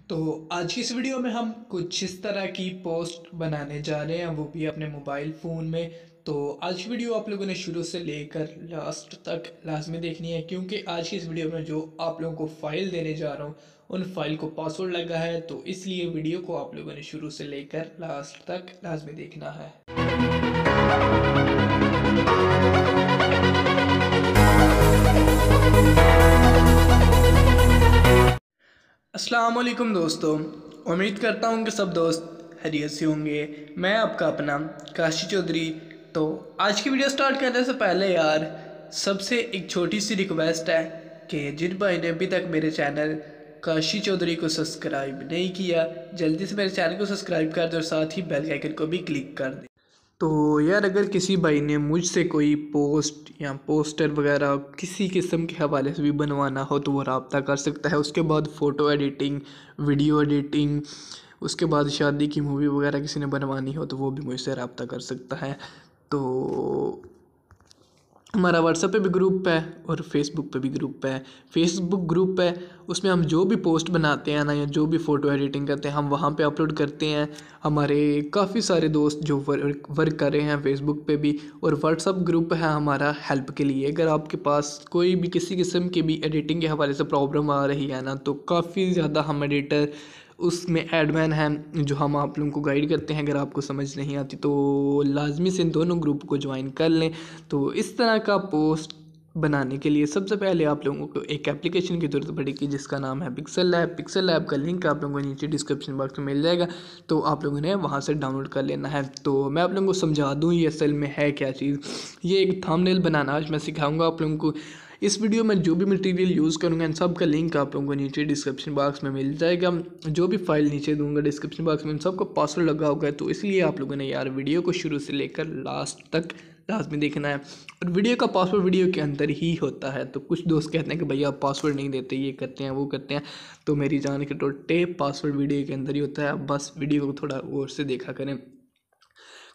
तो आज की इस वीडियो में हम कुछ इस तरह की पोस्ट बनाने जा रहे हैं, वो भी अपने मोबाइल फ़ोन में। तो आज की वीडियो आप लोगों ने शुरू से लेकर लास्ट तक लाजमी देखनी है, क्योंकि आज की इस वीडियो में जो आप लोगों को फ़ाइल देने जा रहा हूँ उन फाइल को पासवर्ड लगा है, तो इसलिए वीडियो को आप लोगों ने शुरू से लेकर लास्ट तक लाजमी देखना है। अस्सलाम वालेकुम दोस्तों, उम्मीद करता हूँ कि सब दोस्त खैरियत से होंगे। मैं आपका अपना काशी चौधरी। तो आज की वीडियो स्टार्ट करने से पहले यार सबसे एक छोटी सी रिक्वेस्ट है कि जिन भाई ने अभी तक मेरे चैनल काशी चौधरी को सब्सक्राइब नहीं किया, जल्दी से मेरे चैनल को सब्सक्राइब कर दे और साथ ही बेल आइकन को भी क्लिक कर दे। तो यार अगर किसी भाई ने मुझसे कोई पोस्ट या पोस्टर वगैरह किसी किस्म के हवाले से भी बनवाना हो तो वो रब्ता कर सकता है। उसके बाद फ़ोटो एडिटिंग, वीडियो एडिटिंग, उसके बाद शादी की मूवी वगैरह किसी ने बनवानी हो तो वो भी मुझसे रब्ता कर सकता है। तो हमारा व्हाट्सएप पे भी ग्रुप है और फेसबुक पे भी ग्रुप है। फेसबुक ग्रुप है, उसमें हम जो भी पोस्ट बनाते हैं ना या जो भी फ़ोटो एडिटिंग करते हैं हम वहाँ पे अपलोड करते हैं। हमारे काफ़ी सारे दोस्त जो वर्क कर रहे हैं फेसबुक पे भी, और व्हाट्सएप ग्रुप है हमारा हेल्प के लिए। अगर आपके पास कोई भी किसी किस्म की भी एडिटिंग के हवाले से प्रॉब्लम आ रही है ना, तो काफ़ी ज़्यादा हम एडिटर उसमें एडमिन हैं जो हम आप लोगों को गाइड करते हैं। अगर आपको समझ नहीं आती तो लाजमी से इन दोनों ग्रुप को ज्वाइन कर लें। तो इस तरह का पोस्ट बनाने के लिए सबसे पहले आप लोगों को एक एप्लीकेशन की ज़रूरत पड़ेगी जिसका नाम है पिक्सल लैब। पिक्सल लैब का लिंक आप लोगों को नीचे डिस्क्रिप्शन बॉक्स में मिल जाएगा, तो आप लोगों ने वहाँ से डाउनलोड कर लेना है। तो मैं आप लोगों को समझा दूँ ये असल में है क्या चीज़। ये एक थंबनेल बनाना आज मैं सिखाऊंगा आप लोगों को। इस वीडियो में जो भी मटेरियल यूज़ करूँगा इन सब का लिंक आप लोगों को नीचे डिस्क्रिप्शन बॉक्स में मिल जाएगा। जो भी फाइल नीचे दूंगा डिस्क्रिप्शन बॉक्स में इन सबको पासवर्ड लगा होगा, तो इसलिए आप लोगों ने यार वीडियो को शुरू से लेकर लास्ट तक लाजमी देखना है। और वीडियो का पासवर्ड वीडियो के अंदर ही होता है। तो कुछ दोस्त कहते हैं कि भैया आप पासवर्ड नहीं देते, ये करते हैं वो करते हैं, तो मेरी जान के टोटे पासवर्ड वीडियो के अंदर ही होता है। बस वीडियो को थोड़ा और से देखा करें।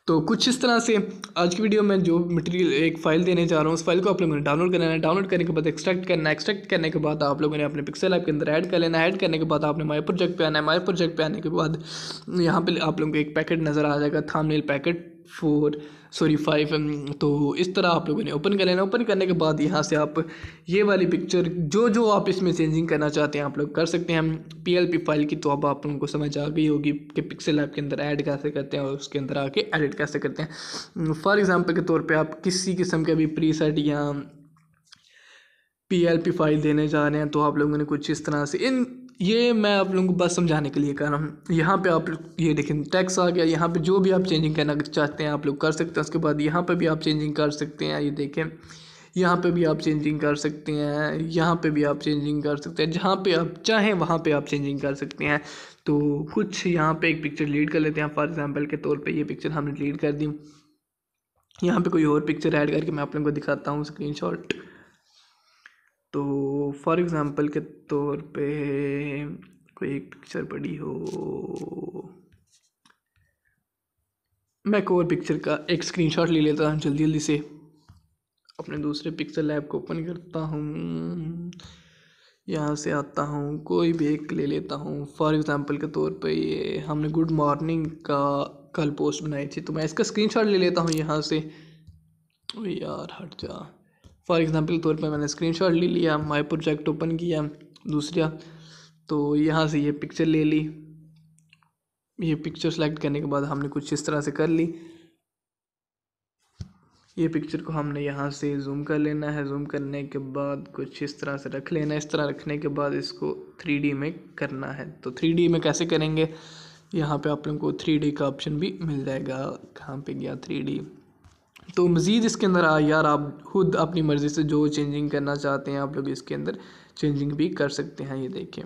तो कुछ इस तरह से आज की वीडियो में जो मटेरियल एक फ़ाइल देने जा रहा हूँ उस फाइल को आप लोगों ने डाउनलोड करना है। डाउनलोड करने के बाद एक्सट्रैक्ट करना है। एक्सट्रैक्ट करने के बाद आप लोगों ने अपने पिक्सल ऐप के अंदर ऐड कर लेना है। ऐड करने के बाद आपने माई प्रोजेक्ट पे आना है। माई प्रोजेक्ट पे आने के बाद यहाँ पे आप लोगों को एक पैकेट नज़र आ जाएगा, थंबनेल पैकेट 5। तो इस तरह आप लोगों ने ओपन कर लेना। ओपन करने के बाद यहाँ से आप ये वाली पिक्चर जो आप इसमें चेंजिंग करना चाहते हैं आप लोग कर सकते हैं। पीएलपी फाइल की तो अब आप लोगों को समझ आ गई होगी कि पिक्सल ऐप के अंदर ऐड कैसे करते हैं और उसके अंदर आके एडिट कैसे करते हैं। फॉर एग्जांपल के तौर पे आप किसी किस्म के भी प्रीसेट या पीएलपी फाइल देने जा रहे हैं तो आप लोगों ने कुछ इस तरह से ये मैं आप लोगों को बस समझाने के लिए कर रहा हूँ। यहाँ पे आप ये देखें टेक्स्ट आ गया। यहाँ पे जो भी आप चेंजिंग करना चाहते हैं आप लोग कर सकते हैं। उसके बाद यहाँ पे भी आप चेंजिंग कर सकते हैं। ये देखें यहाँ पे भी आप चेंजिंग कर सकते हैं, यहाँ पे भी आप चेंजिंग कर सकते हैं, जहाँ पे आप चाहें वहाँ पे आप चेंजिंग कर सकते हैं। तो कुछ यहाँ पे एक पिक्चर डिलीट कर लेते हैं। फॉर एग्जांपल के तौर पे ये पिक्चर हमने डिलीट कर दी। यहाँ पे कोई और पिक्चर ऐड करके मैं आप लोगों को दिखाता हूँ स्क्रीनशॉट। तो फॉर एग्ज़ाम्पल के तौर पे कोई एक पिक्चर पड़ी हो, मैं एक और पिक्चर का एक स्क्रीनशॉट ले लेता हूँ जल्दी जल्दी से। अपने दूसरे पिक्सल ऐप को ओपन करता हूँ, यहाँ से आता हूँ, कोई भी एक ले लेता हूँ। फॉर एग्ज़ाम्पल के तौर पे ये हमने गुड मॉर्निंग का कल पोस्ट बनाई थी, तो मैं इसका स्क्रीनशॉट ले लेता हूँ यहाँ से। ओ यार हट जा। फॉर एग्ज़ाम्पल के तौर पे मैंने स्क्रीनशॉट ले लिया, माई प्रोजेक्ट ओपन किया दूसरा, तो यहाँ से ये पिक्चर ले ली। ये पिक्चर सेलेक्ट करने के बाद हमने कुछ इस तरह से कर ली। ये पिक्चर को हमने यहाँ से जूम कर लेना है। जूम करने के बाद कुछ इस तरह से रख लेना है। इस तरह रखने के बाद इसको 3D में करना है। तो 3D में कैसे करेंगे, यहाँ पे आप लोगों को 3D का ऑप्शन भी मिल जाएगा। कहाँ पे गया 3D। तो मज़ीद इसके अंदर यार आप खुद अपनी मर्ज़ी से जो चेंजिंग करना चाहते हैं आप लोग इसके अंदर चेंजिंग भी कर सकते हैं। ये देखिए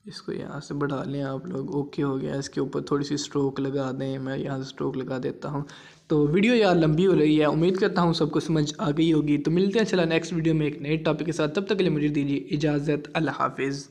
इसको यहाँ से बढ़ा लें आप लोग। ओके हो गया। इसके ऊपर थोड़ी सी स्ट्रोक लगा दें, मैं यहाँ से स्ट्रोक लगा देता हूँ। तो वीडियो यार लंबी हो रही है, उम्मीद करता हूँ सबको समझ आ गई होगी। तो मिलते हैं चला नेक्स्ट वीडियो में एक नए टॉपिक के साथ। तब तक के लिए मुझे दीजिए इजाज़त। अल्लाह हाफिज़।